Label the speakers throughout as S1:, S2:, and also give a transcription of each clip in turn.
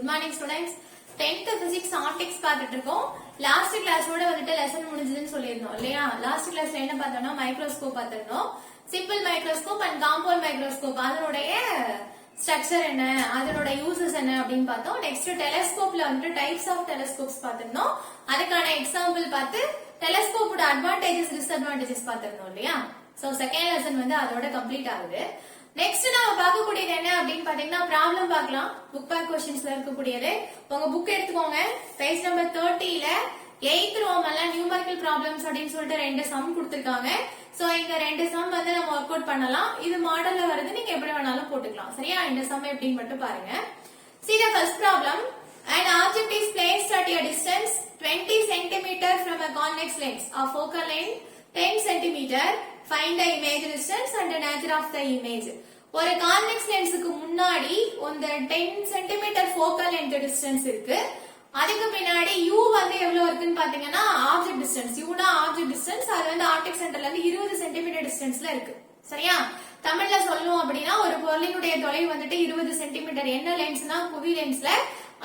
S1: Morning students. 10th physics optics பார்த்துட்டு இருக்கோம். Last கிளாஸோட வந்துட்டு லெசன் முடிஞ்சதுன்னு சொல்லியிருந்தோம் இல்லையா? லாஸ்ட் கிளாஸ்ல என்ன பார்த்தோம்னா மைக்ரோஸ்கோப் பார்த்திருந்தோம். Simple microscope and compound microscope அதனுடைய ஸ்ட்ரக்சர் என்ன, அதனோட யூசஸ் என்ன அப்படின்னு பார்த்தோம். நெக்ஸ்ட் டெலஸ்கோப்ல வந்துட்டு டைப்ஸ் ஆஃப் டெலஸ்கோப்ஸ் பார்த்திருந்தோம். அதுக்கான எக்ஸாம்பிள் பார்த்து டெலஸ்கோப்போட அட்வான்டேஜஸ் டிஸ்அட்வான்டேஜஸ் பார்த்திருந்தோம் இல்லையா? சோ செகண்ட் லெசன் வந்து அதோட கம்ப்ளீட் ஆகுது. நெக்ஸ்ட் நம்ம பார்க்கக்கூடியது என்ன அப்படின்னு பாத்தீங்கன்னா ப்ராப்ளம் பார்க்கலாம். புக் பேக் क्वेश्चंसல இருக்கக்கூடியது. உங்க புக் எடுத்துக்கோங்க. பேஜ் நம்பர் 30ல 8th ரோம் எல்லாம் நியூமெரிக்கல் ப்ராப்ளம்ஸ் அப்படின்னு சொல்லிட்டு ரெண்டு சம் கொடுத்திருக்காங்க. சோ இந்த ரெண்டு சம் வந்து நம்ம வொர்க் அவுட் பண்ணலாம். இது மாடல்ல வருது, நீங்க எப்படி வேணாலும் போட்டுக்கலாம். சரியா? இந்த சம் எப்படின்னு மட்டும் பாருங்க. See the first problem. An object is placed at a distance 20 cm from a convex lens of focal length 10 cm. Find the image distance and the nature of the image. ஒரு convex லென்ஸுக்கு முன்னாடி அந்த 10 cm focal length distance இருக்கு. அதுக்கு பின்னாடி u வந்து எவ்வளவு இருக்குன்னு பாத்தீங்கன்னா ஆப்ஜெக்ட் டிஸ்டன்ஸ். u னா ஆப்ஜெக்ட் டிஸ்டன்ஸ், அது வந்து ஆப்டிக் சென்டர்ல இருந்து 20 cm டிஸ்டன்ஸ்ல இருக்கு. சரியா? தமிழ்ல சொல்லணும் அப்படின்னா ஒரு பொருளினுடைய தொலைவு வந்துட்டு 20 cm. என்ன லென்ஸ்னா குவி லென்ஸ்ல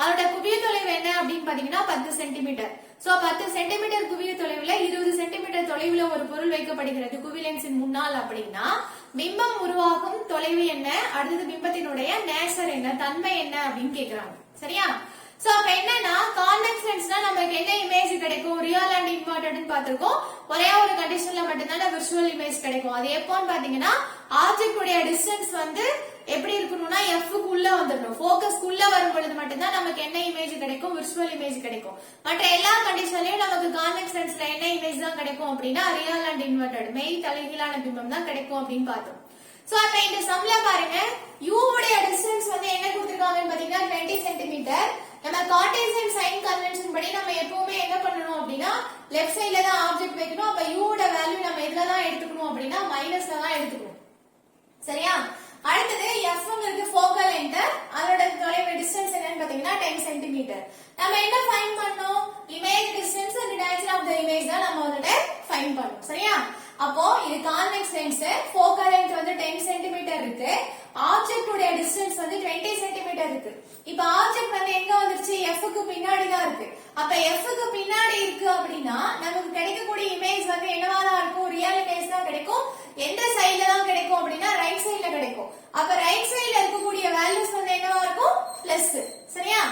S1: அதோட குவிய தொலைவு என்ன அப்படின்னு பாத்தீங்கன்னா 10 cm. சோ 10 cm குவிய தொலைவுல 20 cm தொலைவுல ஒரு பொருள் வைக்கப்படுகிறது குவி லென்ஸின் முன்னால் அப்படின்னா பிம்பம் உருவாகும் தொலைவு என்ன, அடுத்தது பிம்பத்தினுடைய நேச்சர் என்ன, தன்மை என்ன அப்படின்னு கேக்குறாங்க. சரியா? சோ அப்ப என்னன்னா கான்வெக்ஸ் லென்ஸ்னா நமக்கு என்ன இமேஜ் கிடைக்கும், ரியல் அண்ட் இன்வெர்ட்டட்னு பார்த்திருக்கோம். ஒரே ஒரு கண்டிஷன்ல மட்டும்தான் விர்ச்சுவல் இமேஜ் கிடைக்கும். அது எப்போன்னு பாத்தீங்கன்னா ஆப்ஜெக்ட் உடைய டிஸ்டன்ஸ் வந்து எப்படி இருக்கணும்னா f க்கு உள்ள வந்துடணும். ஃபோக்கஸ் உள்ள வரும் பொழுது மட்டும்தான் நமக்கு என்ன இமேஜ் கிடைக்கும், விர்ச்சுவல் இமேஜ் கிடைக்கும். மற்ற எல்லா கண்டிஷன்லயும் நமக்கு கான்வெக்ஸ் லென்ஸ்ல என்ன இமேஜ் தான் கிடைக்கும் அப்படின்னா ரியல் அண்ட் இன்வெர்ட்டட் மெய் தலைகீழான பிம்பம் தான் கிடைக்கும் அப்படின்னு பார்த்தோம். சோ அப்ப இந்த சம்ல பாருங்க u உடைய டிஸ்டன்ஸ் வந்து என்ன கொடுத்திருக்காங்கன்னு பாத்தீங்கன்னா 20 cm. நம்ம கார்ட்டீசியன் சைன் கன்வென்ஷன் படி நம்ம எப்பவுமே என்ன பண்ணணும் அப்படின்னா லெஃப்ட் சைடுல தான் ஆப்ஜெக்ட் வைக்கணும். அப்ப u ஓட வேல்யூ நம்ம எதுல தான் எடுத்துக்கணும் அப்படின்னா மைனஸ்ல தான் எடுத்துக்கணும். சரியா? அடுத்தது f இருக்கு ஃபோக்கல் லென்த், அதோட தொலைவு டிஸ்டன்ஸ் என்னன்னு பாத்தீங்கன்னா 10 cm. நம்ம என்ன ஃபைண்ட் பண்ணோம், image distance and nature of the image தான் நம்ம வந்துட்டு ஃபைண்ட் பண்ணோம். சரியா? அப்போ இது கான்வெக்ஸ் லென்ஸ், ஃபோக்கல் லென்த் வந்து 10 cm இருக்கு, ஆப்ஜெக்ட் உடைய டிஸ்டன்ஸ் வந்து 20 cm இருக்கு. இப்ப ஆப்ஜெக்ட் வந்து எங்க வந்துருச்சு, f க்கு பின்னாடி தான் இருக்கு. அப்ப f க்கு பின்னாடி இருக்கு அப்படின்னா நமக்கு கிடைக்கக்கூடிய இமேஜ் வந்து என்னவா தான் இருக்கும், ரியல் இமேஜ் தான் கிடைக்கும். எந்த சைடுல தான் கிடைக்கும் அப்படின்னா ரைட் சைடுல கிடைக்கும். அப்ப ரைட் சைடுல இருக்கக்கூடிய வேல்யூஸ் வந்து என்னவா இருக்கும், பிளஸ். சரியா?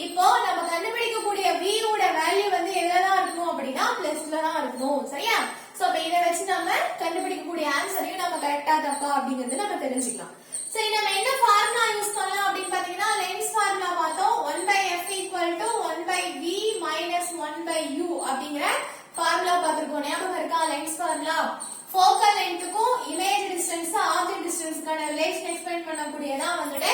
S1: இப்போ நம்ம கண்டுபிடிக்கக்கூடிய v ஓட வேல்யூ வந்து எதுல தான் இருக்கும் அப்படின்னா பிளஸ்ல தான் இருக்கும். சரியா? சோ அப்ப இத வச்சு நம்ம கண்டுபிடிக்கக்கூடிய ஆன்சரையும் நம்ம கரெக்ட்டா தப்பா அப்படிங்கறது நம்ம தெரிஞ்சுக்கலாம். சரி, நம்ம என்ன ஃபார்முலா யூஸ் பண்ணலாம் அப்படின்னு பாத்தீங்கன்னா லென்ஸ் ஃபார்முலா பார்த்தோம். 1/f = 1/v - 1/u அப்படிங்கற ஃபார்முலா பார்த்திருக்கோம். ஞாபகம் இருக்கா? லென்ஸ் ஃபார்முலா ஃபோக்கல் லென்த்துக்கும் இமேஜ் டிஸ்டன்ஸ் ஆப்ஜெக்ட் டிஸ்டன்ஸ்க்கான ரிலேஷன் எக்ஸ்பிளைன் பண்ணக்கூடியதா வந்துட்டு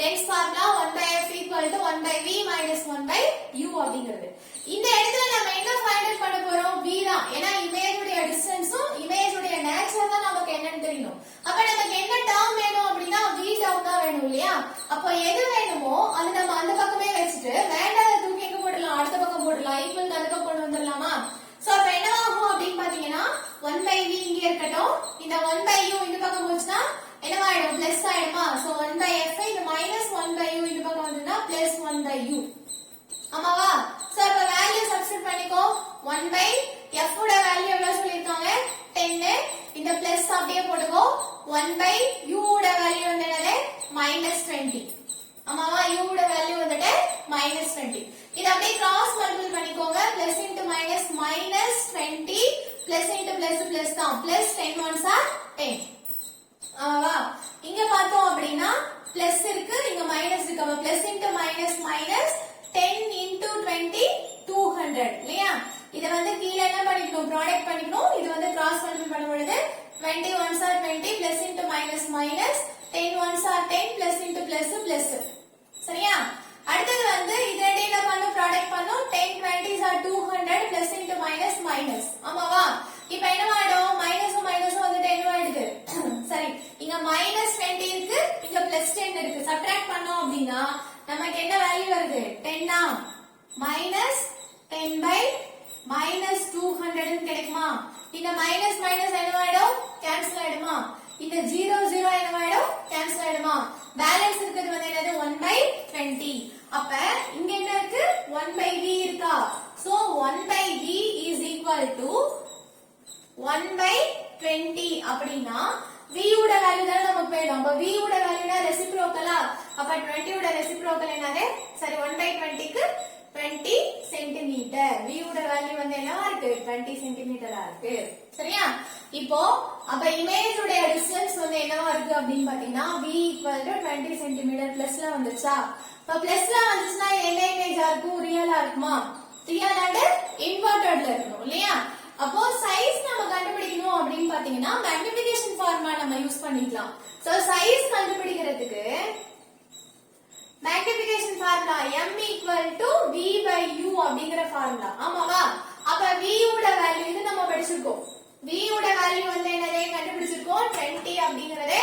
S1: lens formula 1/f = 1/v - 1/u அப்படிங்கிறது. இந்த இடத்துல நம்ம என்ன ஃபைண்ட் அவுட் பண்ண போறோம், v தான். ஏன்னா இமேஜ் உடைய டிஸ்டன்ஸும் இமேஜ் உடைய நேச்சர் தான் நமக்கு என்னன்னு தெரியணும். அப்ப நமக்கு என்ன டேர்ம் வேணும் அப்படின்னா v டேர்ம் தான் வேணும் இல்லையா? அப்ப எது வேணுமோ அது நம்ம அந்த பக்கமே வச்சுட்டு வேண்டாத தூக்கி எங்க போடலாம், அடுத்த பக்கம் போடலாம். ஈக்குவல் அந்த பக்கம் கொண்டு வந்துடலாமா? சோ அப்ப என்னவாகும் அப்படின்னு பாத்தீங்கன்னா 1/v இங்க இருக்கட்டும், இந்த 1/u இந்த பக்கம் போச்சுன்னா என்னவாயிடும், பிளஸ் ஆயிடுமா? சோ 1/f இந்த -1/u இந்த பக்கம் வந்ததுன்னா +1/u. ஆமாவா? சோ அப்ப வேல்யூ சப்ஸ்டிட்யூட் பண்ணிக்கோ. 1/f ஓட வேல்யூ எவ்வளவு சொல்லிருக்காங்க, 10. இந்த பிளஸ் அப்படியே போட்டுக்கோ. 1/u ஓட வேல்யூ வந்து என்னது, -20. ஆமாவா? u ஓட வேல்யூ வந்துட்டு -20. இத அப்படியே கிராஸ் மல்டிபிள் பண்ணிக்கோங்க. Plus into minus -20 plus into plus plus தான். Plus 10 1s are 10. ஆவா? இங்க பார்த்தோம் அப்படின்னா பிளஸ் இருக்கு, இங்க மைனஸ் இருக்கு. அப்ப plus into minus minus 10 into 20 200 இல்லையா? இத வந்து கீழ என்ன பண்ணிக்கணும், ப்ராடக்ட் பண்ணிக்கணும். இது வந்து கிராஸ் மல்டிபிள் பண்ணும் பொழுது 20 1s are 20 plus into minus minus 10 1s are 10 plus into plus plus. சரியா? அடுத்தது வந்து இது ரெண்டையும் என்ன பண்ணும், ப்ராடக்ட் பண்ணும். 10 20s are 200 plus into minus minus. ஆமாவா? இப்போ என்னவாயிடும், மைனஸும் மைனஸும் வந்துட்டு என்னவாயிடுது, சரி இங்க -20 இருக்கு, இங்க +10 இருக்கு. சப்ட்ராக்ட் பண்ணோம் அப்படின்னா நமக்கு என்ன வேல்யூ வருது, 10 ஆ -10/- 200 கிடைக்குமா? இந்த மைனஸ் மைனஸ் என்னவாயிடும், கேன்சல் ஆயிடுமா? இந்த 0 0 என்னவாயிடும், கேன்சல் ஆயிடுமா? பேலன்ஸ் இருக்குது வந்து என்னது 1/20. அப்ப equal to 1/20 அப்படினா v உட வேல்யூ தான் நமக்கு வேணும். அப்ப v உட வேல்யூனா ரெசிப்ரோக்கலா, அப்ப 20 உட ரெசிப்ரோக்கல் என்னது? சரி 1/20 க்கு 20 சென்டிமீட்டர். v உட வேல்யூ வந்து என்னவா இருக்கு? 20 சென்டிமீட்டரா இருக்கு. சரியா? இப்போ அப்ப இமேஜ் உடைய டிஸ்டன்ஸ் வந்து என்னவா இருக்கு அப்படினு பாத்தீங்கன்னா v equal to 20 சென்டிமீட்டர் பிளஸ்ல வந்துச்சா? அப்ப பிளஸ்ல வந்துச்சுனா என்ன இமேஜா இருக்கும்? ரியலா இருக்குமா? ரியல் அண்ட் இன்வெர்ட்டட்ல இருக்கணும் இல்லையா? அப்போ சைஸ் நம்ம கண்டுபிடிக்கணும் அப்படின்னு பாத்தீங்கன்னா மேக்னிஃபிகேஷன் ஃபார்முலா நம்ம யூஸ் பண்ணிக்கலாம். சோ சைஸ் கண்டுபிடிக்கிறதுக்கு magnification formula m equal to v by u அப்படிங்கற ஃபார்முலா. ஆமாவா? அப்ப v உட வேல்யூ இது நம்ம படிச்சிருக்கோம். v உட வேல்யூ வந்து என்னது கண்டுபிடிச்சிருக்கோம் 20 அப்படிங்கறது.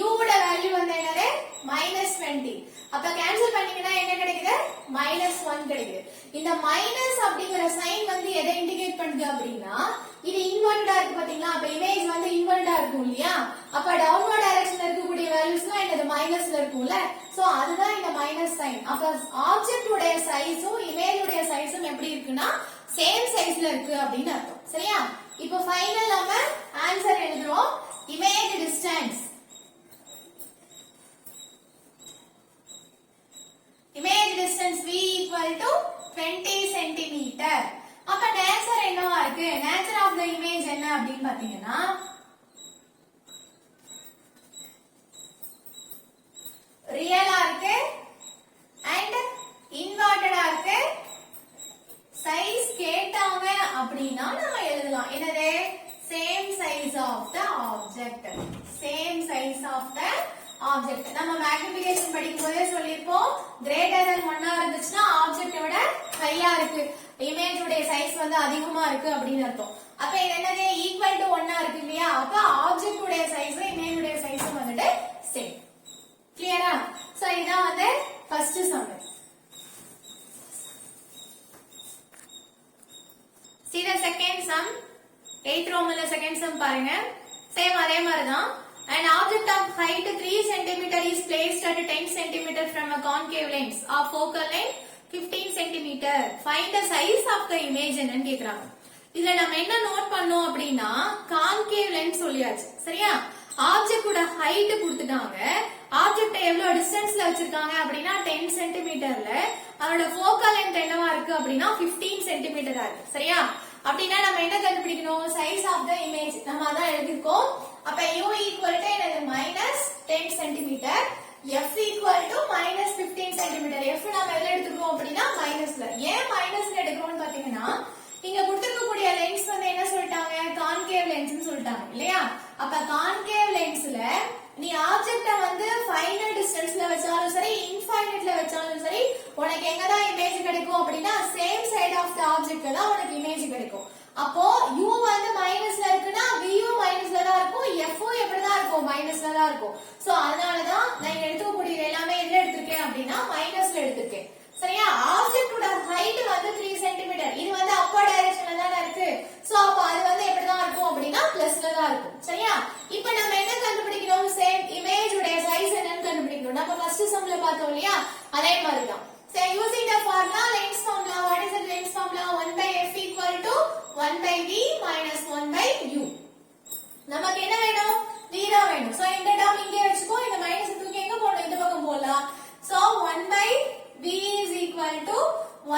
S1: u உட வேல்யூ வந்து என்னது -20. அப்ப கேன்சல் பண்ணீங்கன்னா என்ன கிடைக்குது? -1 கிடைக்குது. இந்த மைனஸ் அப்படிங்கற சைன் வந்து எதை இண்டிகேட் பண்ணுது அப்படின்னா இது இன்வெர்ட்டடா இருக்கு பாத்தீங்களா? அப்ப இமேஜ் வந்து இன்வெர்ட்டடா இருக்கும் இல்லையா? அப்ப டவுன்வர்ட் டைரக்ஷன்ல இருக்கக்கூடிய வேல்யூஸ்லாம் என்னது மைனஸ்ல இருக்கும்ல. சோ அதுதான் இந்த மைனஸ் சைன். அப்ப ஆப்ஜெக்ட் உடைய சைஸும் இமேஜ் உடைய சைஸும் எப்படி இருக்குன்னா சேம் சைஸ்ல இருக்கு அப்படின்னு அர்த்தம். சரியா? இப்போ ஃபைனல் நம்ம ஆன்சர் எழுதுறோம். Image distance v equal to 20 centimeter. அப்ப நேச்சர் என்னவா இருக்கு? நேச்சர் ஆஃப் தி இமேஜ் என்ன அப்படின்னு பாத்தீங்கன்னா ரியலா இருக்கு அண்ட் இன்வெர்ட்டடா இருக்கு. சைஸ் கேட்டாங்க அப்படின்னா நம்ம எழுதலாம் என்னது? Same size of the object. Same size of the object. நம்ம மேக்னிஃபிகேஷன் படிக்கும் போதே சொல்லிருப்போம் கிரேட்டர் than 1 இருந்துச்சுன்னா ஆப்ஜெக்ட் விட ஹையா இருக்கு, இமேஜ் உடைய சைஸ் வந்து அதிகமா இருக்கு அப்படின்னு அர்த்தம். அப்ப இது என்னது? ஈக்குவல் டு 1 இருக்கு இல்லையா? அப்ப ஆப்ஜெக்ட் உடைய சைஸும் இமேஜ் உடைய சைஸும் வந்துட்டு சேம். கிளியரா? சோ இதான் வந்து first sum. See the second sum. 8th Roman second sum பாருங்க. சேம் அதே மாதிரி தான். An object of height 3 cm is placed at 10 cm from a concave lens of focal length 15 cm. Find the size of the image என்னன்னு கேக்குறாங்க. இதுல நம்ம என்ன note பண்ணோம் அப்படின்னா கான்கேவ் லென்ஸ் சொல்லியாச்சு. சரியா? ஆப்ஜெக்ட் ஓட ஹைட் கொடுத்துட்டாங்க. ஆப்ஜெக்ட் எவ்வளவு டிஸ்டன்ஸ்ல வச்சிருக்காங்க அப்படின்னா 10 சென்டிமீட்டர்ல. அதோட ஃபோக்கல் லென்த் என்னவா இருக்கு அப்படின்னா 15 சென்டிமீட்டரா இருக்கு. சரியா? அப்படின்னா நம்ம என்ன கண்டுபிடிக்கணும்? Size of the image. நம்ம அதான் எழுதிருக்கோம். அப்ப u equal to என்னது? -10 centimetre. f equal to -15 centimetre. f நாம எதுல எடுத்துக்கிறோம் அப்படின்னா மைனஸ்ல. ஏன் மைனஸ்ல எடுக்கிறோம்னு பாத்தீங்கன்னா இங்க கொடுத்திருக்கக்கூடிய லென்ஸ் வந்து என்ன சொல்லிட்டாங்க? கான்கேவ் லென்ஸ்னு சொல்லிட்டாங்க இல்லையா? அப்ப கான்கேவ் லென்ஸ்ல நீ ஆப்ஜெக்ட்ட வந்து ஃபைனல் டிஸ்டன்ஸ்ல வச்சாலும் சரி இன்ஃபைனைட்ல வச்சாலும் சரி உனக்கு எங்கதான் இமேஜ் கிடைக்கும் அப்படின்னா சேம் சைடு ஆஃப் தி ஆப்ஜெக்ட்ல தான் உனக்கு இமேஜ் கிடைக்கும். அப்போ u வந்து மைனஸ்ல இருக்குன்னா v யும் மைனஸ்ல தான் இருக்கும், f யும் எப்படிதான் இருக்கும்? மைனஸ்ல தான் இருக்கும். சோ அதனால தான் நான் எடுத்துக்கக்கூடிய எல்லாமே எதுல எடுத்துக்கேன் அப்படின்னா மைனஸ்ல எடுத்துக்கேன். சரியா? ஆப்ஜெக்ட்டோட ஹைட் வந்து 3 சென்டிமீட்டர். இது வந்து அப்பர் டைரக்ஷன்ல தான் இருக்கு. சோ அப்ப அது வந்து எப்படிதான் இருக்கும் அப்படின்னா பிளஸ்ல தான் இருக்கும். சரியா? இப்போ நம்ம என்ன கண்டுபிடிக்கணும்? சேம் இமேஜ் உடைய சைஸ் என்னன்னு கண்டுபிடிக்கணும். நம்ம ஃபர்ஸ்ட் சம்ல பார்த்தோம் இல்லையா? அதே மாதிரி தான். So using the formula length formula, what is the length formula? 1/f equal to 1/v minus 1/u. நமக்கு என்ன வேணும்? v தான் வேணும். சோ இந்த டேர்ம் இங்கே வெச்சுக்கோ. இந்த மைனஸ் தூக்கி எங்க போடணும்? இந்த பக்கம் போடலாம். So 1/v is equal to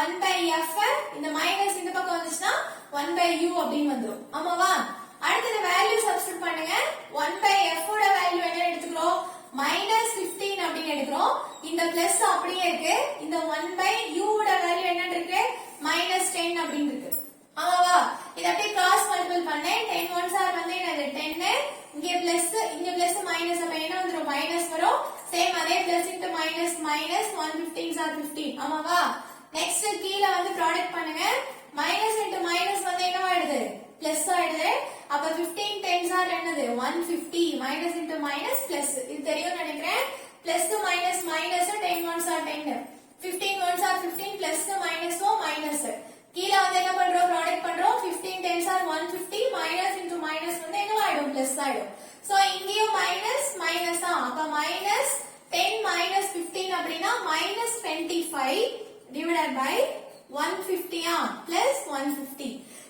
S1: 1/f. இந்த மைனஸ் இந்த பக்கம் வந்துச்சுனா 1/u அப்படினு வந்துரும். ஆமாவா? அடுத்து வேல்யூ சப்ஸ்டிட்யூட் பண்ணுங்க. 1/f ஓட வேல்யூ என்ன எடுத்துக்கிறோம்? -15 அப்படினு எடுக்கிறோம். இந்த பிளஸ் அப்படியே இருக்கு. இந்த 1/u ஓட வேல்யூ என்ன இருக்கு? -10 அப்படினு இருக்கு. ஆமாவா? இத அப்படியே கிராஸ் மல்டிபிள் பண்ணேன். 10 1s are வந்து என்னது 10. இங்க பிளஸ் மைனஸ் அப்ப என்ன வந்துரும்? மைனஸ் வரும். சேம் அதே plus into minus 115s are 15. ஆமாவா? நெக்ஸ்ட் கீழ வந்து ப்ராடக்ட் பண்ணுங்க. மைனஸ் இன்டு மைனஸ் வந்து என்ன ஆயிடுது? பிளஸ் ஆயிடுது. அப்ப 15 10s are என்னது? 150. Minus into minus plus. இது தெரியும் நினைக்கிறேன். Plus minus minus 10 1s are 10. 15 1s are 15 plus minus minus. கீழ வந்து என்ன பண்றோம்? ப்ராடக்ட் பண்றோம். 15 10s are 150. Minus into minus வந்து என்ன ஆயிடும்? பிளஸ் ஆயிடும். சோ இங்கேயும் மைனஸ் மைனஸ் தான். அப்ப மைனஸ் 10 minus 15 அப்படினா -25 divided by 150 plus 150.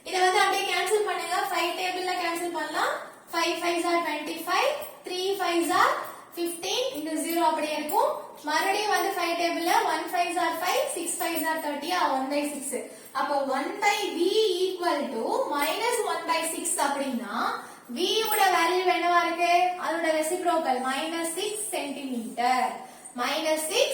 S1: இத வந்து அப்படியே கேன்சல் பண்ணுங்க 5 டேபிள்ல கேன்சல் பண்ணலாம் 5 5s are 25 3 5s are 15 இந்த 0 அப்படியே இருக்கும் மறுபடியும் வந்து 5 டேபிள்ல 1 5s are 5 6 5s are 30 1/6 அப்ப 1/v equal to -1/6 அப்படினா v ஓட வேல்யூ என்னவா இருக்கு அதோட ரெசிப்ரோக்கல் -6 சென்டிமீட்டர் -6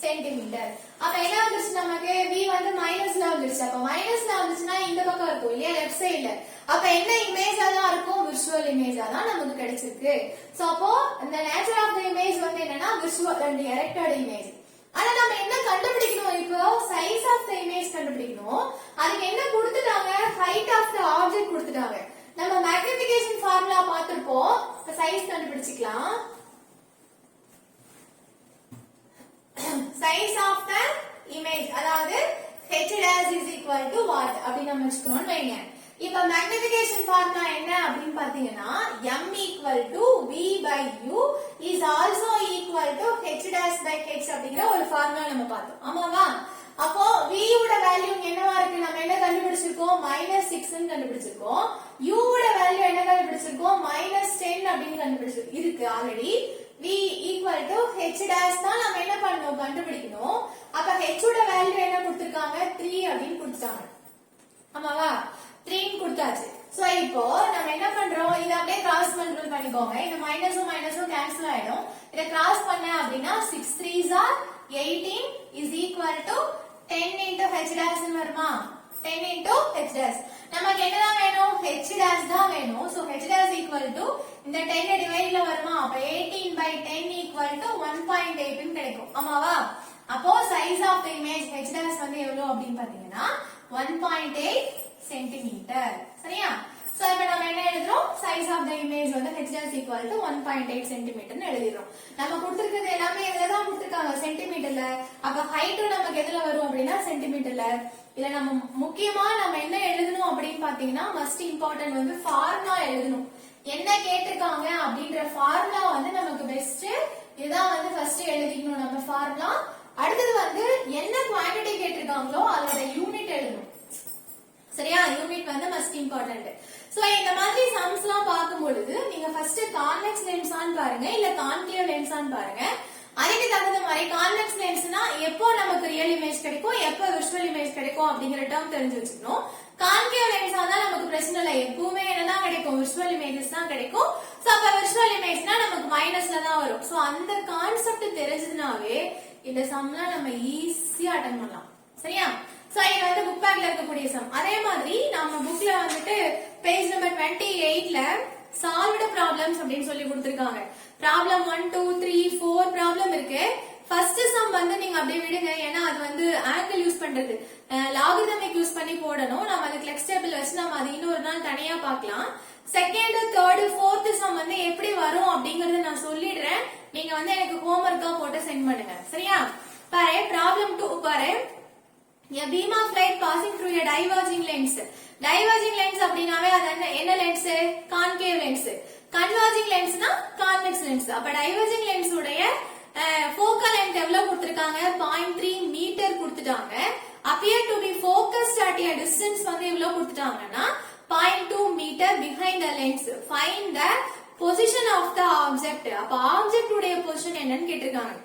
S1: சென்டிமீட்டர் அப்ப என்ன வந்துருச்சு நமக்கு v வந்து மைனஸ்ல வந்துருச்சு அப்ப மைனஸ்ல வந்துச்சுன்னா இந்த பக்கம் இருக்கும் இல்லையா லெஃப்ட் சைடுல அப்ப என்ன இமேஜா தான் இருக்கும் விர்ச்சுவல் இமேஜா தான் நமக்கு கிடைச்சிருக்கு சோ அப்போ இந்த நேச்சர் ஆஃப் தி இமேஜ் வந்து என்னன்னா விர்ச்சுவல் அண்ட் டைரக்டட் இமேஜ் ஆனா நம்ம என்ன கண்டுபிடிக்கணும் இப்போ சைஸ் ஆஃப் தி இமேஜ் கண்டுபிடிக்கணும் அதுக்கு என்ன கொடுத்துட்டாங்க ஹைட் ஆஃப் தி ஆப்ஜெக்ட் கொடுத்துட்டாங்க நம்ம மேக்னிஃபிகேஷன் ஃபார்முலா பார்த்திருப்போம் இப்ப size கண்டுபிடிச்சிக்கலாம் size of the image அதாவது h dash is equal to what அப்படி நம்ம வச்சுக்கணும் வைங்க இப்ப மேக்னிஃபிகேஷன் ஃபார்முலா என்ன அப்படினு பாத்தீங்கன்னா m equal to v by u is also equal to h dash by h அப்படிங்கற ஒரு ஃபார்முலா நம்ம பார்த்தோம் ஆமாவா அப்போ v ஓட வேல்யூ என்னவா இருக்கு நம்ம என்ன கண்டுபிடிச்சிருக்கோம் -6 ன்னு கண்டுபிடிச்சிருக்கோம் u ஓட வேல்யூ என்ன கண்டுபிடிச்சிருக்கோம் -10 அப்படினு கண்டுபிடிச்சிருக்கு இருக்கு already v equal to h dash தான் நம்ம என்ன பண்ணனும் கண்டுபிடிக்கணும் அப்ப h ஓட வேல்யூ என்ன கொடுத்திருக்காங்க 3 அப்படினு கொடுத்தாங்க ஆமாவா 3 ன்னு கொடுத்தாச்சு சோ இப்போ நம்ம என்ன பண்றோம் இத அப்படியே கிராஸ் மல்டிபிள் பண்ணிக்கோங்க இந்த மைனஸும் மைனஸும் கேன்சல் ஆயிடும் இத கிராஸ் பண்ண அப்படினா 6 3s are 18 is equal to 10 into h dash ன்னு வருமா 10 into h dash நமக்கு என்னதான் வேணும் h dash தான் வேணும் so h dash equal to இந்த 10 டிவைட்ல வருமா அப்ப 18 by 10 equal to 1.8 ன்னு கிடைக்கும் ஆமாவா அப்போ size of the image h dash வந்து எவ்வளவு அப்படினு பாத்தீங்கன்னா 1.8 சென்டிமீட்டர் சரியா சோ இப்போ நம்ம என்ன எழுதுறோம் சைஸ் ஆஃப் தி இமேஜ் வந்து h dash equal to 1.8 centimetre னு எழுதிறோம் நம்ம கொடுத்திருக்கிறது எல்லாமே எதுல தான் கொடுத்திருக்காங்க சென்டிமீட்டர்ல அப்ப ஹைட் நமக்கு எதுல வரும் அப்படினா சென்டிமீட்டர்ல இல்ல நம்ம முக்கியமா நம்ம என்ன எழுதணும் அப்படினு பாத்தீங்கன்னா மஸ்ட் இம்பார்ட்டன்ட் வந்து ஃபார்முலா எழுதணும் என்ன கேட்டிருக்காங்க அப்படிங்கற ஃபார்முலா வந்து நமக்கு பெஸ்ட் இதான் வந்து ஃபர்ஸ்ட் எழுதிக்கணும் நம்ம ஃபார்முலா அடுத்து வந்து என்ன குவாண்டிட்டி கேட்டிருக்காங்களோ அதோட யூனிட் எழுதணும் சரியா யூனிட் வந்து மஸ்ட் இம்பார்ட்டன்ட் சோ இந்த மாதிரி சம்ஸ்லாம் பாக்கும்போது நீங்க ஃபர்ஸ்ட் கான்வெக்ஸ் லென்ஸான்னு பாருங்க இல்ல கான்கேவ் லென்ஸான்னு பாருங்க அதுக்கு தகுந்த மாதிரி கான்வெக்ஸ் லென்ஸ்னா எப்போ நமக்கு ரியல் இமேஜ் கிடைக்கும் எப்போ விர்ச்சுவல் இமேஜ் கிடைக்கும் அப்படிங்கற டேர்ம் தெரிஞ்சு வச்சுக்கணும் கான்கேவ் லென்ஸா தான் நமக்கு பிரச்சனை இல்ல எப்பவுமே என்னதான் கிடைக்கும் விர்ச்சுவல் இமேஜஸ் தான் கிடைக்கும் சோ அப்ப விர்ச்சுவல் இமேஜ்னா நமக்கு மைனஸ்ல தான் வரும் சோ அந்த கான்செப்ட் தெரிஞ்சதுனாவே இந்த சம்லாம் நம்ம ஈஸியா அட்டெண்ட் பண்ணலாம் சரியா சோ இது வந்து புக் பேக்ல இருக்கக்கூடிய சம் அதே மாதிரி நம்ம புக்ல வந்துட்டு பேஜ் நம்பர் 28ல சால்வ்டு ப்ராப்ளம்ஸ் அப்படின்னு சொல்லி கொடுத்திருக்காங்க ப்ராப்ளம் 1 2 3 4 ப்ராப்ளம் இருக்கு ஃபர்ஸ்ட் சம் வந்து நீங்க அப்படியே விடுங்க ஏன்னா அது வந்து ஆங்கிள் யூஸ் பண்றது லாகரிதமிக் யூஸ் பண்ணி போடணும் நம்ம அதுக்கு லெக்ஸ் டேபிள் வச்சு நம்ம அது இன்னொரு நாள் தனியா பார்க்கலாம் செகண்ட் தேர்ட் ஃபோர்த் சம் வந்து எப்படி வரும் அப்படிங்கறத நான் சொல்லிடுறேன் நீங்க வந்து எனக்கு ஹோம்வொர்க்கா போட்டு சென்ட் பண்ணுங்க சரியா பாரு ப்ராப்ளம் 2 பாரு a beam of light passing through a diverging lens அப்படினாவே அது என்ன லென்ஸ் கான்கேவ் லென்ஸ் கன்வர்ஜிங் லென்ஸ்னா கான்வெக்ஸ் லென்ஸ் அப்ப டைவர்ஜிங் லென்ஸ் உடைய ஃபோக்கல் லென்த் எவ்வளவு கொடுத்திருக்காங்க 0.3 மீட்டர் கொடுத்துட்டாங்க appear to be focused at a distance வந்து எவ்வளவு கொடுத்துட்டாங்கன்னா 0.2 metre behind the lens find the position of the object அப்ப ஆப்ஜெக்ட் உடைய பொசிஷன் என்னன்னு கேட்டிருக்காங்க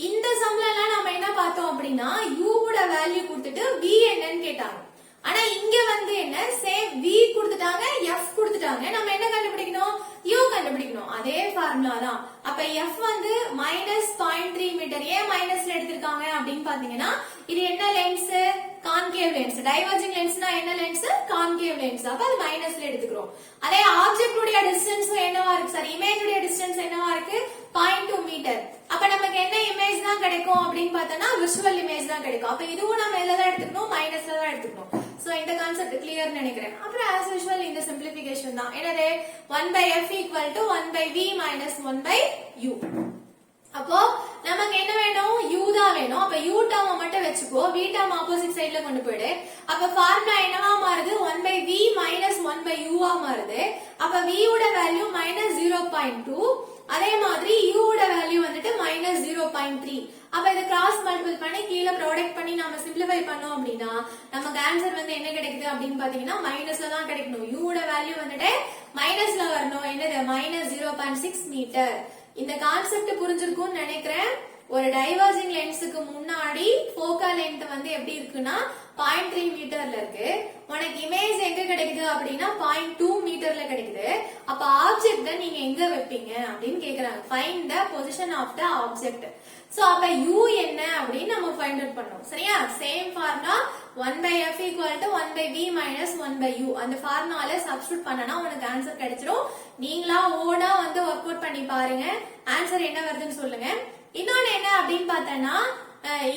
S1: இந்த சம்ல எல்லாம் நம்ம என்ன பார்த்தோம் அப்படின்னா u ஓட வேல்யூ கொடுத்துட்டு v என்னன்னு கேட்டாங்க ஆனா இங்க வந்து என்ன சேம் v கொடுத்துட்டாங்க f கொடுத்துட்டாங்க நம்ம என்ன கண்டுபிடிக்கணும் u கண்டுபிடிக்கணும் அதே ஃபார்முலா தான் அப்ப f வந்து -0.3 மீட்டர் ஏன் மைனஸ்ல எடுத்திருக்காங்க அப்படின்னு பாத்தீங்கன்னா இது என்ன லென்ஸ் கான்கேவ் லென்ஸ் டைவர்ஜிங் லென்ஸ்னா என்ன லென்ஸ் கான்கேவ் லென்ஸ் அப்ப அது மைனஸ்ல எடுத்துக்கிறோம் அதே ஆப்ஜெக்ட் உடைய டிஸ்டன்ஸ் என்னவா இருக்கு சார் இமேஜ் உடைய டிஸ்டன்ஸ் என்னவா இருக்கு 0.2 மீட்டர் அப்ப நமக்கு என்ன இமேஜ் தான் கிடைக்கும் அப்படின்னு பார்த்தோம்னா விர்ச்சுவல் இமேஜ் தான் கிடைக்கும் அப்ப இதுவும் நம்ம எதுல தான் எடுத்துக்கணும் மைனஸ்ல தான் எடுத்துக்கணும் சோ இந்த கான்செப்ட் கிளியர் நினைக்கிறேன் அப்புறம் as usual இந்த சிம்பிளிஃபிகேஷன் தான் என்னது 1/f = 1/v - 1/u அப்போ நமக்கு என்ன வேணும் u தான் வேணும் அப்ப u டேர்ம் மட்டும் வெச்சுக்கோ v டேர்ம் ஆப்போசிட் சைடுல கொண்டு போய்டு அப்ப ஃபார்முலா என்னவா மாறுது 1/v - 1/u ஆ மாறுது அப்ப v ஓட வேல்யூ -0.2 அதே மாதிரி u ஓட வேல்யூ வந்துட்டு -0.3 அப்ப இதை கிராஸ் மல்டிபிள் பண்ணி கீழே ப்ராடக்ட் பண்ணி நம்ம சிம்பிளிஃபை பண்ணோம் அப்படின்னா நமக்கு ஆன்சர் வந்து என்ன கிடைக்குது அப்படின்னு பாத்தீங்கன்னா மைனஸ்ல தான் கிடைக்கணும். யூட வேல்யூ வந்துட்டு மைனஸ்ல வரணும். என்னது -0.6 மீட்டர். இந்த கான்செப்ட் புரிஞ்சிருக்கும்னு நினைக்கிறேன். ஒரு டைவர்ஜிங் லென்ஸுக்கு முன்னாடி ஃபோக்கல் லென்த் வந்து எப்படி இருக்குன்னா 0.3 மீட்டர்ல இருக்கு. உனக்கு இமேஜ் எங்க கிடைக்குது அப்படின்னா 0.2 மீட்டர்ல கிடைக்குது. அப்ப ஆப்ஜெக்ட நீங்க எங்க வைப்பீங்க அப்படின்னு கேக்குறாங்க. Find the position of the object. So அப்ப u என்ன அப்படின்னு நம்ம ஃபைண்ட் அவுட் பண்ணோம். சரியா? Same formula 1/f = 1/v - 1/u. அந்த ஃபார்முலால சப்ஸ்டிட்யூட் பண்ணனா உனக்கு ஆன்சர் கிடைச்சிரும். நீங்களா ஓனா வந்து ஒர்க் அவுட் பண்ணி பாருங்க. ஆன்சர் என்ன வருதுன்னு சொல்லுங்க. இன்னொன்னு என்ன அப்படின்னு பார்த்தனா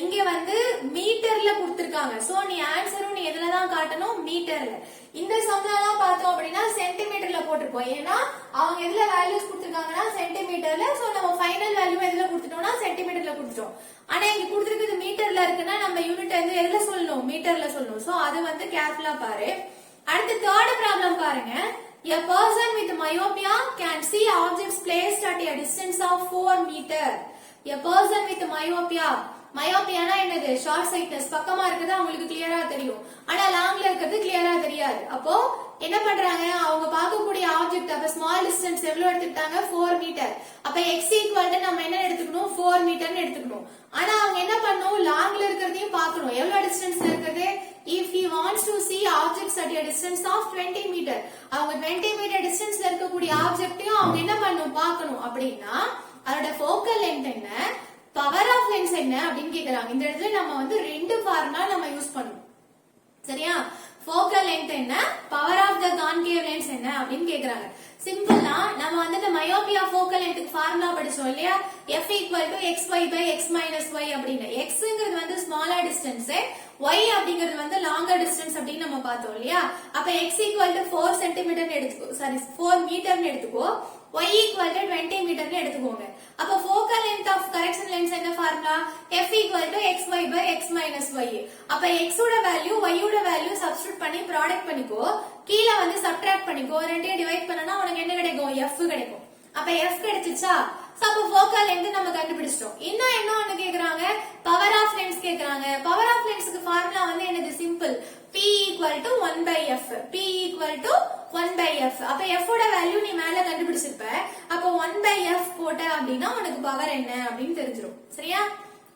S1: இங்க வந்து மீட்டர்ல கொடுத்திருக்காங்க. சோ நீ ஆன்சரும் நீ எதுலதான் காட்டணும்? மீட்டர்ல. இந்த சம்லாம் பார்த்தோம் அப்படின்னா சென்டிமீட்டர்ல போட்டிருப்போம். ஏன்னா அவங்க எதுல வேல்யூஸ் கொடுத்திருக்காங்கன்னா சென்டிமீட்டர்ல. சோ நம்ம ஃபைனல் வேல்யூ எதுல கொடுத்துட்டோம்னா சென்டிமீட்டர்ல கொடுத்துட்டோம். ஆனா இங்க கொடுத்திருக்கிறது மீட்டர்ல இருக்குன்னா நம்ம யூனிட் வந்து எதுல சொல்லணும்? மீட்டர்ல சொல்லணும். சோ அது வந்து கேர்ஃபுல்லா பாரு. அடுத்து தேர்ட் ப்ராப்ளம் பாருங்க. A person with myopia can see objects placed at a distance of 4 meter. A person with myopia. மயோபியானா என்னது? Short sightedness. பக்கமா இருக்கிறது அவங்களுக்கு கிளியரா தெரியும். ஆனா லாங்ல இருக்கிறது கிளியரா தெரியாது. அப்போ என்ன பண்றாங்க? அவங்க பார்க்கக்கூடிய ஆப்ஜெக்ட் அப்ப ஸ்மால் டிஸ்டன்ஸ் எவ்வளவு எடுத்துட்டாங்க? 4 மீட்டர். அப்ப x = நம்ம என்ன எடுத்துக்கணும்? 4 மீட்டர்னு எடுத்துக்கணும். ஆனா அவங்க என்ன பண்ணணும்? லாங்ல இருக்கிறதையும் பார்க்கணும். எவ்வளவு டிஸ்டன்ஸ்ல இருக்குது? If he wants to see objects at a distance of 20 meter. அவங்க 20 மீட்டர் டிஸ்டன்ஸ்ல இருக்கக்கூடிய ஆப்ஜெக்ட்டையும் அவங்க என்ன பண்ணணும்? பார்க்கணும். அப்படின்னா அதோட ஃபோக்கல் லென்த் என்ன, பவர் ஆஃப் லென்ஸ் என்ன அப்படின்னு கேக்குறாங்க. இந்த இடத்துல நம்ம வந்து ரெண்டு ஃபார்முலா நம்ம யூஸ் பண்ணணும். சரியா? ஃபோக்கல் லென்த் என்ன, power of the concave lens என்ன அப்படின்னு கேக்குறாங்க. சிம்பிளா நம்ம வந்து மயோபியா ஃபோக்கல் லென்த்க்கு ஃபார்முலா படிச்சோம் இல்லையா? f = xy/x - y அப்படின்னு. xங்கிறது வந்து ஸ்மாலர் டிஸ்டன்ஸ், y அப்படிங்கிறது வந்து லாங்கர் டிஸ்டன்ஸ் அப்படின்னு நம்ம பார்த்தோம் இல்லையா? அப்ப x = 4 சென்டிமீட்டர் எடுத்துக்கோ, சாரி 4 மீட்டர்னு எடுத்துக்கோ. y = 20 மீட்டர்னு எடுத்துக்கோங்க. அப்ப focal length of correction lens என்ன ஃபார்முலா? f = xy/x - y. அப்ப x ஓட வேல்யூ y ஓட வேல்யூ சப்ஸ்டிட்யூட் பண்ணி ப்ராடக்ட் பண்ணிக்கோ. கீழ வந்து சப்ட்ராக்ட் பண்ணிக்கோ. ரெண்டையும் டிவைட் பண்ணனா உனக்கு என்ன கிடைக்கும்? f கிடைக்கும். அப்ப f கிடைச்சிச்சா? அப்ப ஃபோக்கல் லென்த் நம்ம கண்டுபிடிச்சிட்டோம். இன்னும் என்ன ஒன்னு கேக்குறாங்க? பவர் ஆஃப் லென்ஸ் கேக்குறாங்க. பவர் ஆஃப் லென்ஸ்க்கு ஃபார்முலா வந்து என்னது? Simple. p = 1/f. p = 1/f. அப்ப f ஓட வேல்யூ நீ மேல கண்டுபிடிச்சிருப்ப. அப்ப 1/f போட்ட அப்படின்னா உனக்கு பவர் என்ன அப்படின்னு தெரிஞ்சிரும். சரியா?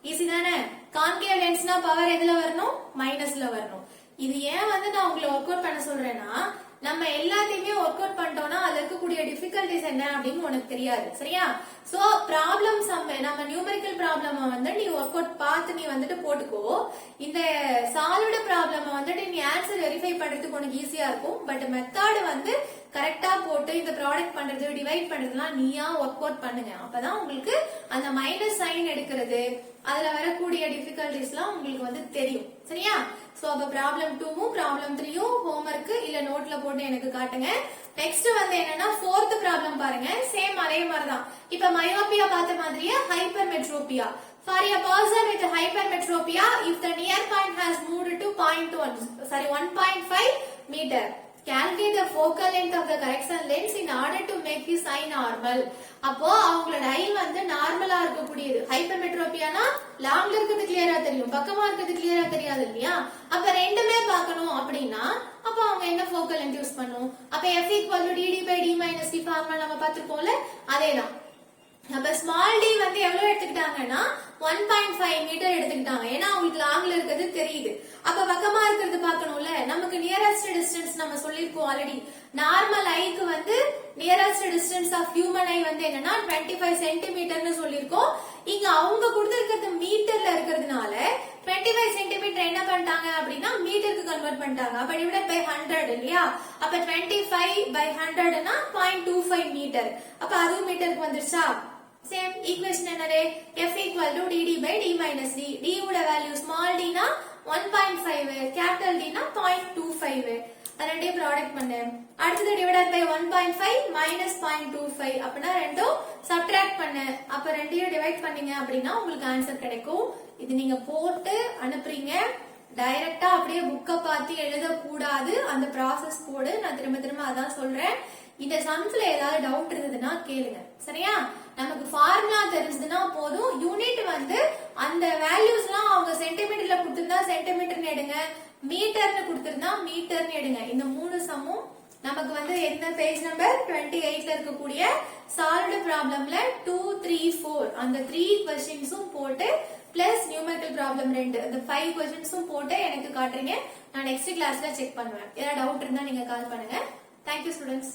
S1: ஈஸி தானே? கான்கேவ் லென்ஸ்னா பவர் எதுல வரணும்? மைனஸ்ல வரணும். இது ஏன் வந்து நான் உங்களை ஒர்க் அவுட் பண்ண சொல்றேன்னா நம்ம எல்லாத்தையுமே ஒர்க் அவுட் பண்ணிட்டோம்னா அதுல இருக்கக்கூடிய டிஃபிகல்டிஸ் என்ன அப்படின்னு உனக்கு தெரியாது. சரியா? சோ ப்ராப்ளம்ஸ் நம்ம நியூமெரிக்கல் ப்ராப்ளம் வந்து நீ ஒர்க் அவுட் பார்த்து நீ வந்துட்டு போட்டுக்கோ. இந்த சால்வ்டு ப்ராப்ளம் வந்துட்டு நீ ஆன்சர் வெரிஃபை பண்றதுக்கு உனக்கு ஈஸியா இருக்கும். பட் மெத்தட் வந்து கரெக்டா போட்டு இந்த ப்ராடக்ட் பண்றது, டிவைட் பண்றதுலாம் நீயா ஒர்க் அவுட் பண்ணுங்க. அப்பதான் உங்களுக்கு அந்த மைனஸ் சைன் எடுக்கிறது, அதுல வரக்கூடிய டிஃபிகல்டிஸ் எல்லாம் உங்களுக்கு வந்து தெரியும். சரியா? சோ அப்ப ப்ராப்ளம் 2ம் ப்ராப்ளம் 3ம் ஹோம்வொர்க் இல்ல நோட்ல போட்டு எனக்கு காட்டுங்க. நெக்ஸ்ட் வந்து என்னன்னா ஃபோர்த் ப்ராப்ளம் பாருங்க. சேம் அதே மாதிரி தான். இப்ப மயோபியா பார்த்த மாதிரியே hypermetropia. For a person with hypermetropia, if the near point has moved to 1.5 meter, calculate the focal length of the correction lens in order to make his eye normal. அப்போ அவங்களோட ஐ வந்து நார்மலா இருக்கக்கூடியது. ஹைப்பர்மெட்ரோபியானா லாங்ல இருக்கிறது கிளியரா தெரியும், பக்கமா இருக்கிறது கிளியரா தெரியாது இல்லையா? அப்ப ரெண்டுமே பார்க்கணும் அப்படின்னா அப்ப அவங்க என்ன ஃபோக்கல் லென்த் யூஸ் பண்ணும்? அப்ப f = dd/d - d ஃபார்முலா நம்ம பார்த்திருக்கோம்ல, அதேதான். அப்ப ஸ்மால் டி வந்து எவ்வளவு எடுத்துக்கிட்டாங்கன்னா 1.5 மீட்டர் எடுத்துக்கிட்டாங்க. ஏன்னா அவங்களுக்கு லாங்ல இருக்கிறது தெரியுது. அப்ப பக்கமா இருக்கிறது பார்க்கணும்ல. நமக்கு நியரஸ்ட் டிஸ்டன்ஸ் நம்ம சொல்லிருக்கோம் ஆல்ரெடி. நார்மல் ஐக்கு வந்து நியரஸ்ட் டிஸ்டன்ஸ் ஆஃப் ஹியூமன் ஐ வந்து என்னன்னா 25 சென்டிமீட்டர்னு சொல்லிருக்கோம். இங்க அவங்க கொடுத்திருக்கிறது மீட்டர்ல இருக்கிறதுனால 25 சென்டிமீட்டர் என்ன பண்ணிட்டாங்க அப்படின்னா மீட்டருக்கு கன்வெர்ட் பண்ணிட்டாங்க. அப்ப டிவைடட் பை 100 இல்லையா? அப்ப 25/100னா 0.25 மீட்டர். அப்ப அதுவும் மீட்டருக்கு வந்துருச்சா? சேம் ஈக்குவேஷன் என்னது? f = dd/d - d. d ஓட வேல்யூ ஸ்மால் d னா 1.5, கேபிட்டல் d னா 0.25. ரெண்டையும் ப்ராடக்ட் பண்ணு. அடுத்தது டிவைடட் பை 1.5 - 0.25. அப்படின்னா ரெண்டும் சப்ட்ராக்ட் பண்ணு. அப்ப ரெண்டையும் டிவைட் பண்ணீங்க அப்படின்னா உங்களுக்கு ஆன்சர் கிடைக்கும். இது நீங்க போட்டு அனுப்புறீங்க. டைரக்டா அப்படியே புக்கை பார்த்து எழுதக்கூடாது. அந்த ப்ராசஸ் போடு. நான் திரும்ப திரும்ப அதான் சொல்றேன். இந்த சம்ஸ்ல ஏதாவது டவுட் இருந்ததுன்னா கேளுங்க. சரியா? நமக்கு ஃபார்முலா தெரிஞ்சதுன்னா போதும். யூனிட் வந்து அந்த வேல்யூஸ்லாம் அவங்க சென்டிமீட்டர்ல கொடுத்திருந்தா சென்டிமீட்டர்னு எடுங்க, மீட்டர்னு கொடுத்திருந்தா மீட்டர்னு எடுங்க. இந்த 3 சம்மும் நமக்கு வந்து என்ன பேஜ் நம்பர் 28ல இருக்கக்கூடிய சால்வ்டு ப்ராப்ளம்ல 2, 3, 4 அந்த 3 क्वेश्चंसும் போட்டு பிளஸ் நியூமெரிக்கல் ப்ராப்ளம் 2 அந்த 5 क्वेश्चंसும் போட்டு எனக்கு காட்டுறீங்க. நான் நெக்ஸ்ட் கிளாஸ்ல செக் பண்ணுவேன். ஏதாவது டவுட் இருந்தா நீங்க கால் பண்ணுங்க. Thank you students.